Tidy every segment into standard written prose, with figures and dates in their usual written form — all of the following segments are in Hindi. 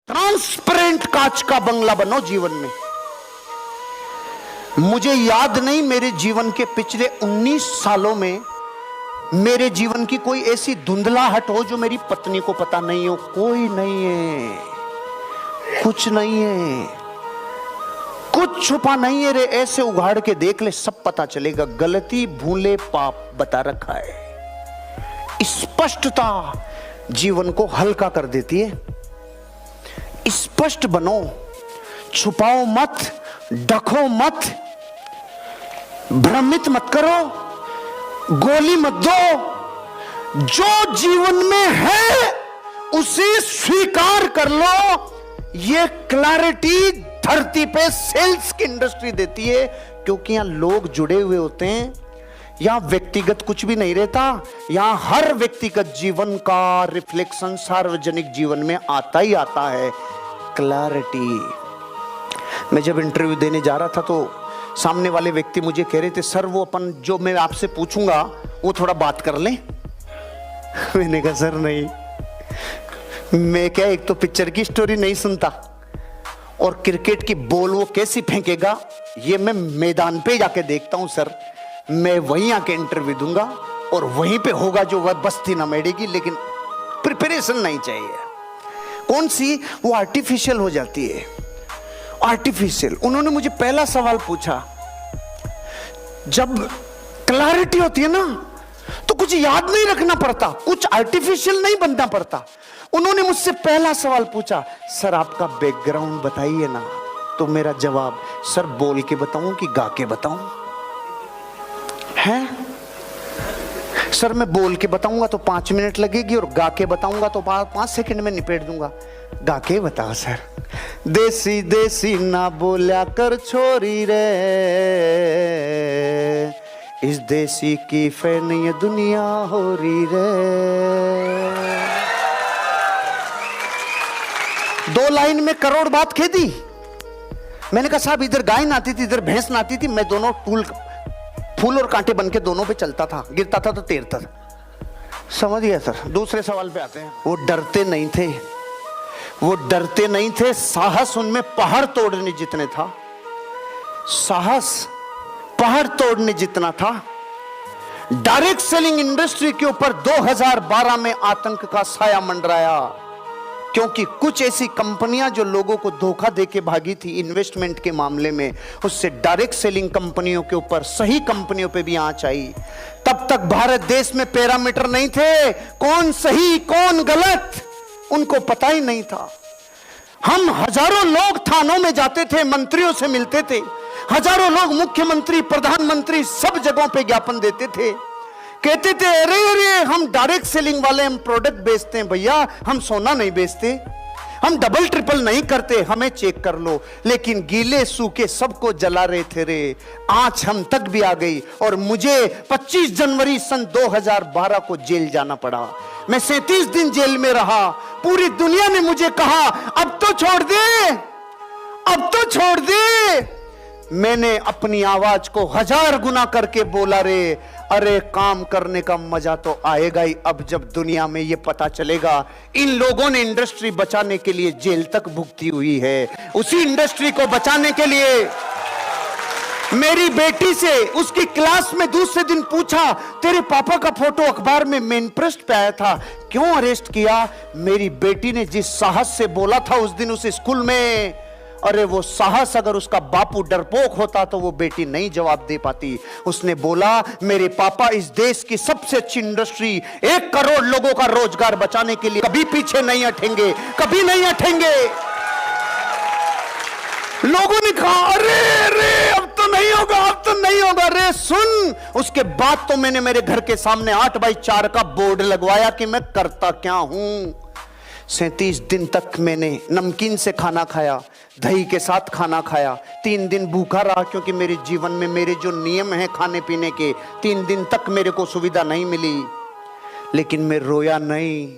ट्रांसपेरेंट कांच का बंगला बनो जीवन में। मुझे याद नहीं मेरे जीवन के पिछले 19 सालों में मेरे जीवन की कोई ऐसी धुंधलाहट हो जो मेरी पत्नी को पता नहीं हो। कोई नहीं है, कुछ नहीं है, कुछ छुपा नहीं है रे। ऐसे उघाड़ के देख ले, सब पता चलेगा। गलती भूले पाप बता रखा है। स्पष्टता जीवन को हल्का कर देती है। स्पष्ट बनो, छुपाओ मत, ढको मत, भ्रमित मत करो, गोली मत दो। जो जीवन में है उसे स्वीकार कर लो। ये क्लैरिटी धरती पे सेल्स की इंडस्ट्री देती है, क्योंकि यहां लोग जुड़े हुए होते हैं। यहां व्यक्तिगत कुछ भी नहीं रहता। यहां हर व्यक्तिगत जीवन का रिफ्लेक्शन सार्वजनिक जीवन में आता ही आता है। क्लैरिटी। मैं जब इंटरव्यू देने जा रहा था तो सामने वाले व्यक्ति मुझे कह रहे थे, सर वो अपन जो मैं आपसे पूछूंगा वो थोड़ा बात कर लें। मैंने कहा सर नहीं, मैं क्या एक तो पिक्चर की स्टोरी नहीं सुनता और क्रिकेट की बॉल वो कैसी फेंकेगा ये मैं मैदान पे जाके देखता हूं सर। मैं वहीं आके इंटरव्यू दूंगा और वहीं पे होगा जो वह बस्ती ना मेड़ेगी, लेकिन प्रिपरेशन नहीं चाहिए। कौन सी वो आर्टिफिशियल हो जाती है, आर्टिफिशियल। उन्होंने मुझे पहला सवाल पूछा, जब क्लैरिटी होती है ना तो कुछ याद नहीं रखना पड़ता, कुछ आर्टिफिशियल नहीं बनना पड़ता। उन्होंने मुझसे पहला सवाल पूछा, सर आपका बैकग्राउंड बताइए ना। तो मेरा जवाब, सर बोल के बताऊं कि गा के बताऊं? है सर मैं बोल के बताऊंगा तो 5 मिनट लगेगी और गा के बताऊंगा तो 5 सेकंड में निपेट दूंगा। गा के बताओ सर। देसी देसी ना बोल्या कर छोरी रे, इस देसी की फैन ये दुनिया हो रही रे। 2 लाइन में करोड़ बात कह दी। मैंने कहा साहब इधर गाय नाती थी, इधर भैंस नाती थी, मैं दोनों फूल और कांटे बन के दोनों पे चलता था, गिरता था तो तैरता था। समझ गया सर। दूसरे सवाल पे आते हैं। वो डरते नहीं थे, वो डरते नहीं थे। साहस उनमें पहाड़ तोड़ने जितने था, साहस पहाड़ तोड़ने जितना था। डायरेक्ट सेलिंग इंडस्ट्री के ऊपर 2012 में आतंक का साया मंडराया, क्योंकि कुछ ऐसी कंपनियां जो लोगों को धोखा देके भागी थी इन्वेस्टमेंट के मामले में, उससे डायरेक्ट सेलिंग कंपनियों के ऊपर सही कंपनियों पे भी आंच आई। तब तक भारत देश में पैरामीटर नहीं थे, कौन सही कौन गलत उनको पता ही नहीं था। हम हजारों लोग थानों में जाते थे, मंत्रियों से मिलते थे, हजारों लोग मुख्यमंत्री प्रधानमंत्री सब जगहों पे ज्ञापन देते थे, कहते थे अरे अरे हम डायरेक्ट सेलिंग वाले, हम प्रोडक्ट बेचते हैं भैया, हम सोना नहीं बेचते, हम डबल ट्रिपल नहीं करते, हमें चेक कर लो। लेकिन गीले सूखे सबको जला रहे थे रे। आंच हम तक भी आ गई और मुझे 25 जनवरी सन 2012 को जेल जाना पड़ा। मैं 37 दिन जेल में रहा। पूरी दुनिया ने मुझे कहा अब तो छोड़ दे, अब तो छोड़ दे। मैंने अपनी आवाज को 1000 गुना करके बोला रे, अरे काम करने का मजा तो आएगा ही अब जब दुनिया में ये पता चलेगा इन लोगों ने इंडस्ट्री बचाने के लिए जेल तक भुगती हुई है। उसी इंडस्ट्री को बचाने के लिए मेरी बेटी से उसकी क्लास में दूसरे दिन पूछा, तेरे पापा का फोटो अखबार में मेन पृष्ठ पे आया था, क्यों अरेस्ट किया? मेरी बेटी ने जिस साहस से बोला था उस दिन उस स्कूल में, अरे वो साहस अगर उसका बापू डरपोक होता तो वो बेटी नहीं जवाब दे पाती। उसने बोला मेरे पापा इस देश की सबसे अच्छी इंडस्ट्री 1 करोड़ लोगों का रोजगार बचाने के लिए कभी पीछे नहीं हटेंगे, कभी नहीं हटेंगे। लोगों ने कहा अरे अरे अब तो नहीं होगा, अब तो नहीं होगा। अरे सुन, उसके बाद तो मैंने मेरे घर के सामने 8x4 का बोर्ड लगवाया कि मैं करता क्या हूं। 37 दिन तक मैंने नमकीन से खाना खाया, दही के साथ खाना खाया। 3 दिन भूखा रहा, क्योंकि मेरे जीवन में मेरे जो नियम हैं खाने पीने के, 3 दिन तक मेरे को सुविधा नहीं मिली। लेकिन मैं रोया नहीं,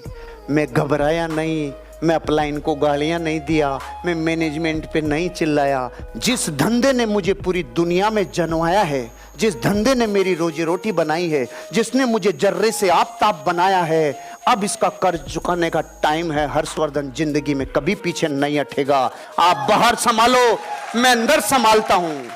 मैं घबराया नहीं, मैं अपलाइन को गालियां नहीं दिया, मैं मैनेजमेंट पे नहीं चिल्लाया। जिस धंधे ने मुझे पूरी दुनिया में जनवाया है, जिस धंधे ने मेरी रोजी रोटी बनाई है, जिसने मुझे जर्रे से आफताब बनाया है, अब इसका कर्ज चुकाने का टाइम है। हर्षवर्धन जिंदगी में कभी पीछे नहीं हटेगा। आप बाहर संभालो, मैं अंदर संभालता हूं।